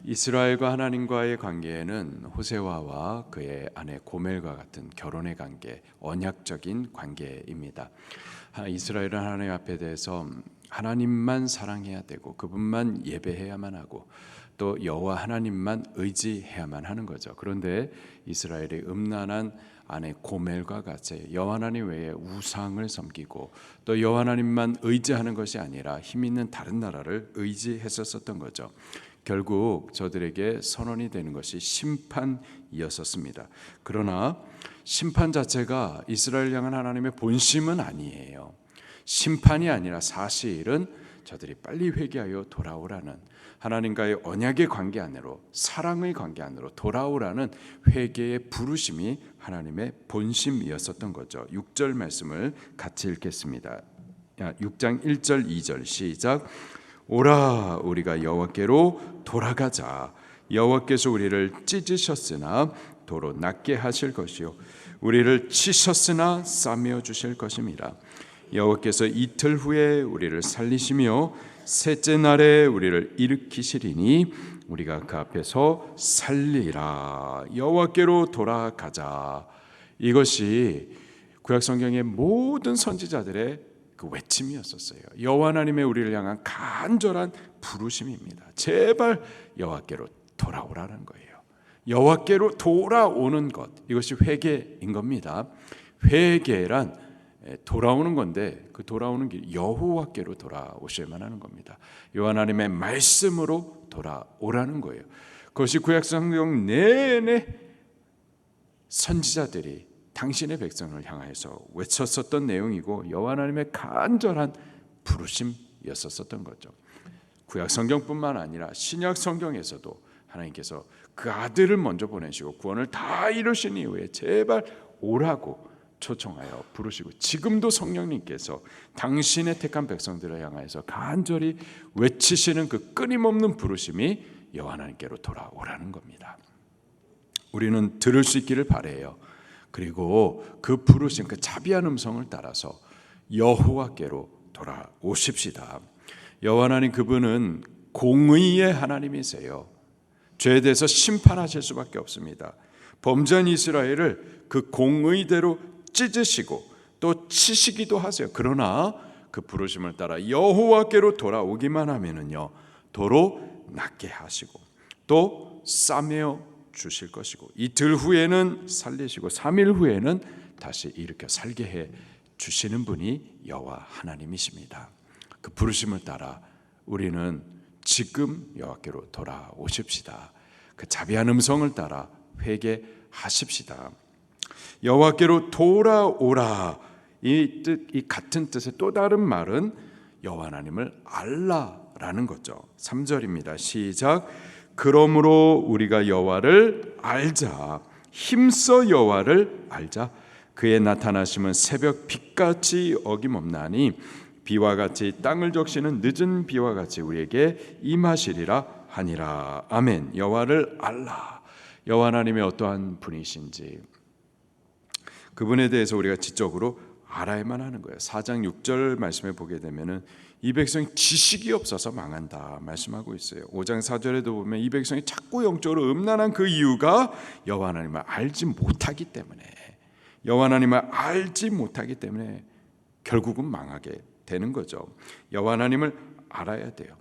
이스라엘과 하나님과의 관계에는 호세아와 그의 아내 고멜과 같은 결혼의 관계, 언약적인 관계입니다. 이스라엘은 하나님 앞에 대해서 하나님만 사랑해야 되고 그분만 예배해야만 하고 또 여호와 하나님만 의지해야만 하는 거죠. 그런데 이스라엘의 음란한 아내 고멜과 같이 여호와 하나님 외에 우상을 섬기고 또 여호와 하나님만 의지하는 것이 아니라 힘 있는 다른 나라를 의지했었던 거죠. 결국 저들에게 선언이 되는 것이 심판이었습니다. 그러나 심판 자체가 이스라엘 향한 하나님의 본심은 아니에요. 심판이 아니라 사실은 저들이 빨리 회개하여 돌아오라는, 하나님과의 언약의 관계 안으로, 사랑의 관계 안으로 돌아오라는 회개의 부르심이 하나님의 본심이었던 거죠. 6절 말씀을 같이 읽겠습니다. 6장 1절 2절 시작. 오라, 우리가 여호와께로 돌아가자. 여호와께서 우리를 찢으셨으나 도로 낫게 하실 것이요 우리를 치셨으나 싸매어 주실 것임이라. 여호와께서 이틀 후에 우리를 살리시며 셋째 날에 우리를 일으키시리니 우리가 그 앞에서 살리라. 여호와께로 돌아가자. 이것이 구약 성경의 모든 선지자들의 그 외침이었었어요. 여호와 하나님의 우리를 향한 간절한 부르심입니다. 제발 여호와께로 돌아오라는 거예요. 여호와께로 돌아오는 것, 이것이 회개인 겁니다. 회개란 돌아오는 건데 그 돌아오는 길 여호와께로 돌아오셔야만 하는 겁니다. 여호와 하나님의 말씀으로 돌아오라는 거예요. 그것이 구약 성경 내내 선지자들이 당신의 백성을 향해서 외쳤었던 내용이고 여호와 하나님의 간절한 부르심이었었던 거죠. 구약 성경뿐만 아니라 신약 성경에서도 하나님께서 그 아들을 먼저 보내시고 구원을 다 이루신 이후에 제발 오라고 초청하여 부르시고, 지금도 성령님께서 당신의 택한 백성들을 향하여서 간절히 외치시는 그 끊임없는 부르심이 여호와 하나님께로 돌아오라는 겁니다. 우리는 들을 수 있기를 바라요. 그리고 그 부르심, 그 자비한 음성을 따라서 여호와께로 돌아오십시다. 여호와 하나님, 그분은 공의의 하나님이세요. 죄에 대해서 심판하실 수밖에 없습니다. 범죄한 이스라엘을 그 공의대로 찢으시고 또 치시기도 하세요. 그러나 그 부르심을 따라 여호와께로 돌아오기만 하면은요, 도로 낫게 하시고 또 싸매어 주실 것이고 이틀 후에는 살리시고 3일 후에는 다시 일으켜 살게 해 주시는 분이 여호와 하나님이십니다. 그 부르심을 따라 우리는 지금 여호와께로 돌아오십시다. 그 자비한 음성을 따라 회개하십시다. 여호와께로 돌아오라, 이 같은 뜻의 또 다른 말은 여호와 하나님을 알라라는 거죠. 3절입니다. 시작. 그러므로 우리가 여호와를 알자. 힘써 여호와를 알자. 그의 나타나심은 새벽 빛같이 어김없나니 비와 같이 땅을 적시는 늦은 비와 같이 우리에게 임하시리라 하니라. 아멘. 여호와를 알라. 여호와 하나님의 어떠한 분이신지 그분에 대해서 우리가 지적으로 알아야만 하는 거예요. 4장 6절 말씀에 보게 되면은 이 백성이 지식이 없어서 망한다 말씀하고 있어요. 5장 4절에도 보면 이 백성이 자꾸 영적으로 음란한 그 이유가 여호와 하나님을 알지 못하기 때문에, 여호와 하나님을 알지 못하기 때문에 결국은 망하게 되는 거죠. 여호와 하나님을 알아야 돼요.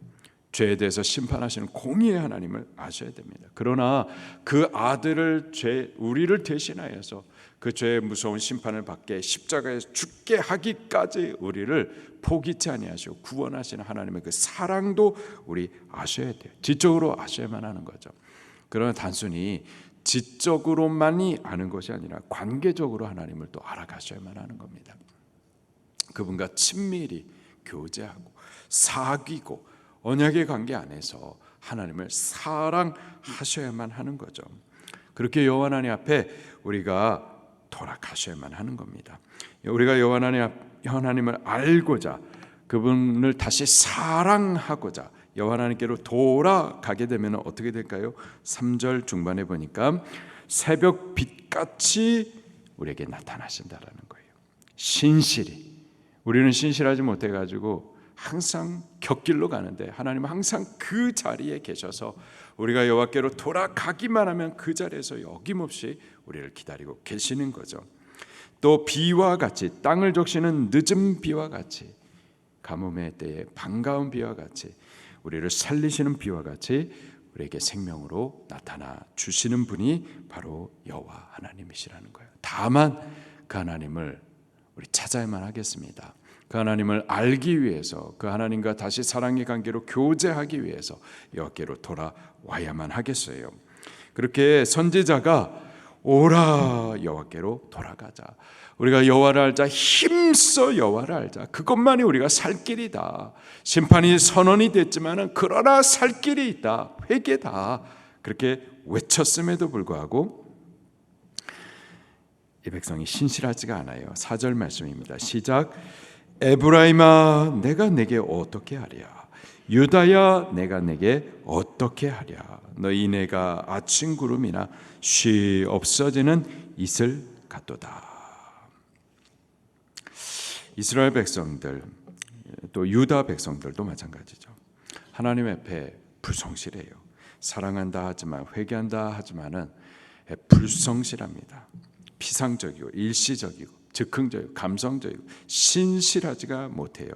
죄에 대해서 심판하시는 공의의 하나님을 아셔야 됩니다. 그러나 그 아들을 우리를 대신하여서 그 죄의 무서운 심판을 받게 십자가에 죽게 하기까지 우리를 포기치 아니하시고 구원하시는 하나님의 그 사랑도 우리 아셔야 돼요. 지적으로 아셔야만 하는 거죠. 그러나 단순히 지적으로만이 아는 것이 아니라 관계적으로 하나님을 또 알아가셔야만 하는 겁니다. 그분과 친밀히 교제하고 사귀고 언약의 관계 안에서 하나님을 사랑하셔야만 하는 거죠. 그렇게 여호와 하나님 앞에 우리가 돌아가셔야만 하는 겁니다. 우리가 여호와 하나님을 알고자, 그분을 다시 사랑하고자 여호와 하나님께로 돌아가게 되면 어떻게 될까요? 3절 중반에 보니까 새벽 빛같이 우리에게 나타나신다라는 거예요. 신실히. 우리는 신실하지 못해가지고 항상 곁길로 가는데 하나님은 항상 그 자리에 계셔서 우리가 여호와께로 돌아가기만 하면 그 자리에서 어김없이 우리를 기다리고 계시는 거죠. 또 비와 같이, 땅을 적시는 늦은 비와 같이, 가뭄의 때에 반가운 비와 같이, 우리를 살리시는 비와 같이 우리에게 생명으로 나타나 주시는 분이 바로 여호와 하나님이시라는 거예요. 다만 그 하나님을 우리 찾아야만 하겠습니다. 그 하나님을 알기 위해서, 그 하나님과 다시 사랑의 관계로 교제하기 위해서 여호와께로 돌아와야만 하겠어요. 그렇게 선지자가 오라 여호와께로 돌아가자, 우리가 여호와를 알자, 힘써 여호와를 알자, 그것만이 우리가 살 길이다. 심판이 선언이 됐지만은 그러나 살 길이 있다, 회개다, 그렇게 외쳤음에도 불구하고 이 백성이 신실하지가 않아요. 4절 말씀입니다. 시작. 에브라임아 내가 내게 어떻게 하랴, 유다야 내가 내게 어떻게 하랴. 너희 내가 아침 구름이나 쉬 없어지는 이슬 같도다. 이스라엘 백성들, 또 유다 백성들도 마찬가지죠. 하나님 앞에 불성실해요. 사랑한다 하지만, 회개한다 하지만은 불성실합니다. 피상적이고 일시적이고 즉흥적이고 감성적이고 신실하지가 못해요.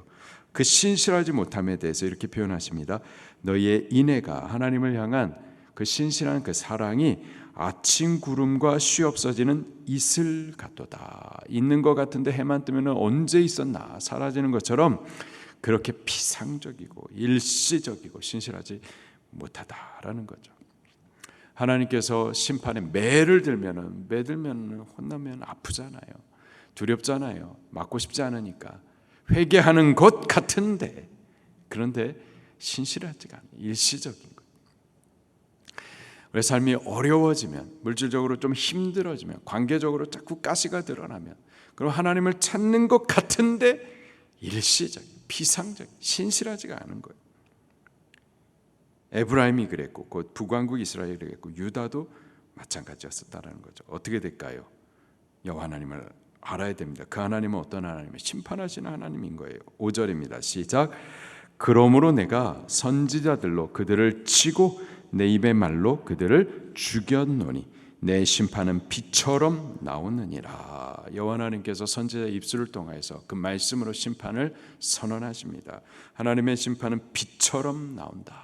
그 신실하지 못함에 대해서 이렇게 표현하십니다. 너희의 인애가, 하나님을 향한 그 신실한 그 사랑이 아침 구름과 쉬 없어지는 이슬 같도다. 있는 것 같은데 해만 뜨면 언제 있었나 사라지는 것처럼 그렇게 피상적이고 일시적이고 신실하지 못하다라는 거죠. 하나님께서 심판에 매를 들면은, 매들면 혼나면 아프잖아요. 두렵잖아요. 맞고 싶지 않으니까. 회개하는 것 같은데, 그런데 신실하지가 않아요. 일시적인 것. 우리 삶이 어려워지면, 물질적으로 좀 힘들어지면, 관계적으로 자꾸 가시가 드러나면, 그럼 하나님을 찾는 것 같은데 일시적인, 피상적인, 신실하지가 않은 거예요. 에브라임이 그랬고, 곧 북왕국 이스라엘이 그랬고, 유다도 마찬가지였었다는 거죠. 어떻게 될까요? 여호와 하나님을 알아야 됩니다. 그 하나님은 어떤 하나님이에요? 심판하시는 하나님인 거예요. 5절입니다. 시작. 그러므로 내가 선지자들로 그들을 치고 내 입의 말로 그들을 죽였노니 내 심판은 비처럼 나오느니라. 여호와 하나님께서 선지자 입술을 통해서 그 말씀으로 심판을 선언하십니다. 하나님의 심판은 비처럼 나온다.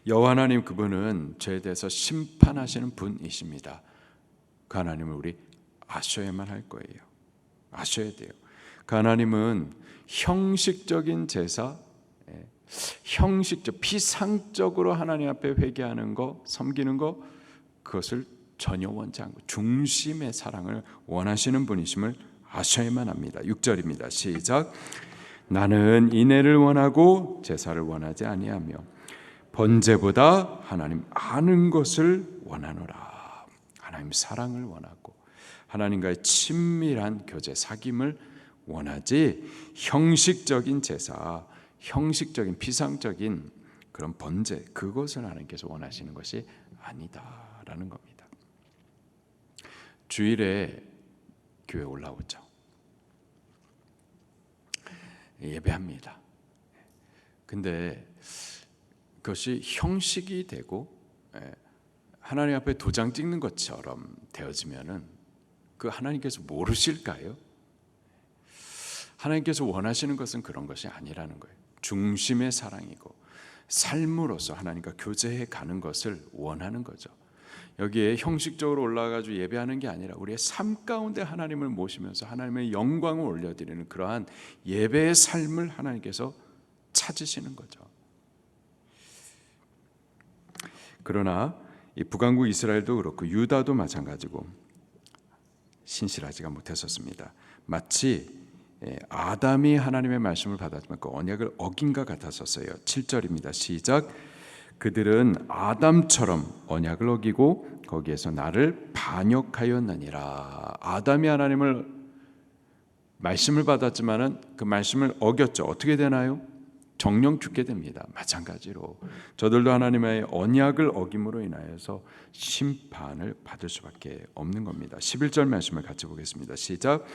여호와 하나님, 그분은 죄에 대해서 심판하시는 분이십니다. 그 하나님을 우리 아셔야만 할 거예요. 아셔야 돼요. 그 하나님은 형식적인 제사, 형식적, 피상적으로 하나님 앞에 회개하는 거, 섬기는 거, 그것을 전혀 원치 않고 중심의 사랑을 원하시는 분이심을 아셔야만 합니다. 6절입니다. 시작. 나는 인애를 원하고 제사를 원하지 아니하며 번제보다 하나님 아는 것을 원하노라. 하나님 사랑을 원하고 하나님과의 친밀한 교제, 사귐을 원하지 형식적인 제사, 형식적인 피상적인 그런 번제, 그것을 하나님께서 원하시는 것이 아니다라는 겁니다. 주일에 교회 올라오죠. 예배합니다. 근데 그것이 형식이 되고 하나님 앞에 도장 찍는 것처럼 되어지면은 그 하나님께서 모르실까요? 하나님께서 원하시는 것은 그런 것이 아니라는 거예요. 중심의 사랑이고 삶으로서 하나님과 교제해 가는 것을 원하는 거죠. 여기에 형식적으로 올라가지고 예배하는 게 아니라 우리의 삶 가운데 하나님을 모시면서 하나님의 영광을 올려드리는 그러한 예배의 삶을 하나님께서 찾으시는 거죠. 그러나 이 북왕국 이스라엘도 그렇고 유다도 마찬가지고 신실하지가 못했었습니다. 마치 아담이 하나님의 말씀을 받았지만 그 언약을 어긴 것 같았었어요. 7절입니다. 시작. 그들은 아담처럼 언약을 어기고 거기에서 나를 반역하였느니라. 아담이 하나님을 말씀을 받았지만은 그 말씀을 어겼죠. 어떻게 되나요? 정령 죽게 됩니다. 마찬가지로 저들도 하나님의 언약을 어김으로 인하여서 심판을 받을 수밖에 없는 겁니다. 11절 말씀을 같이 보겠습니다. 시작.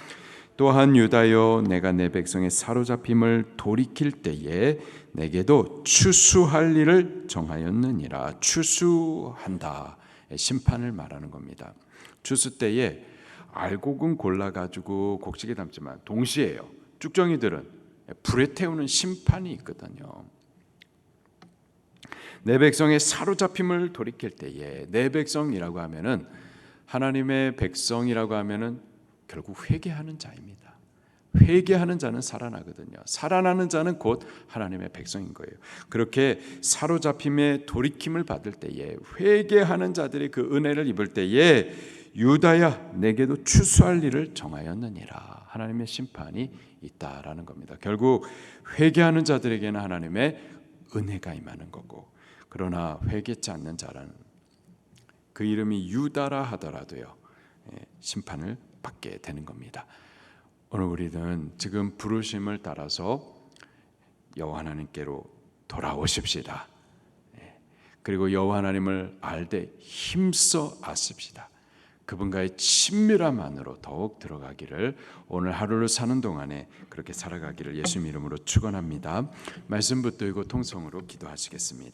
또한 유다여 내가 내 백성의 사로잡힘을 돌이킬 때에 내게도 추수할 일을 정하였느니라. 추수한다. 심판을 말하는 겁니다. 추수 때에 알곡은 골라가지고 곡식에 담지만 동시에요. 쭉정이들은 불에 태우는 심판이 있거든요. 내 백성의 사로잡힘을 돌이킬 때에, 내 백성이라고 하면은 하나님의 백성이라고 하면은 결국 회개하는 자입니다. 회개하는 자는 살아나거든요. 살아나는 자는 곧 하나님의 백성인 거예요. 그렇게 사로잡힘의 돌이킴을 받을 때에, 회개하는 자들이 그 은혜를 입을 때에 유다야 내게도 추수할 일을 정하였느니라. 하나님의 심판이 있다라는 겁니다. 결국 회개하는 자들에게는 하나님의 은혜가 임하는 거고, 그러나 회개치 않는 자라는, 그 이름이 유다라 하더라도요, 심판을 받게 되는 겁니다. 오늘 우리는 지금 부르심을 따라서 여호와 하나님께로 돌아오십시다. 그리고 여호와 하나님을 알되 힘써 아십시다. 그분과의 친밀함 안으로 더욱 들어가기를, 오늘 하루를 사는 동안에 그렇게 살아가기를 예수님 이름으로 축원합니다. 말씀 붙들고 통성으로 기도하시겠습니다.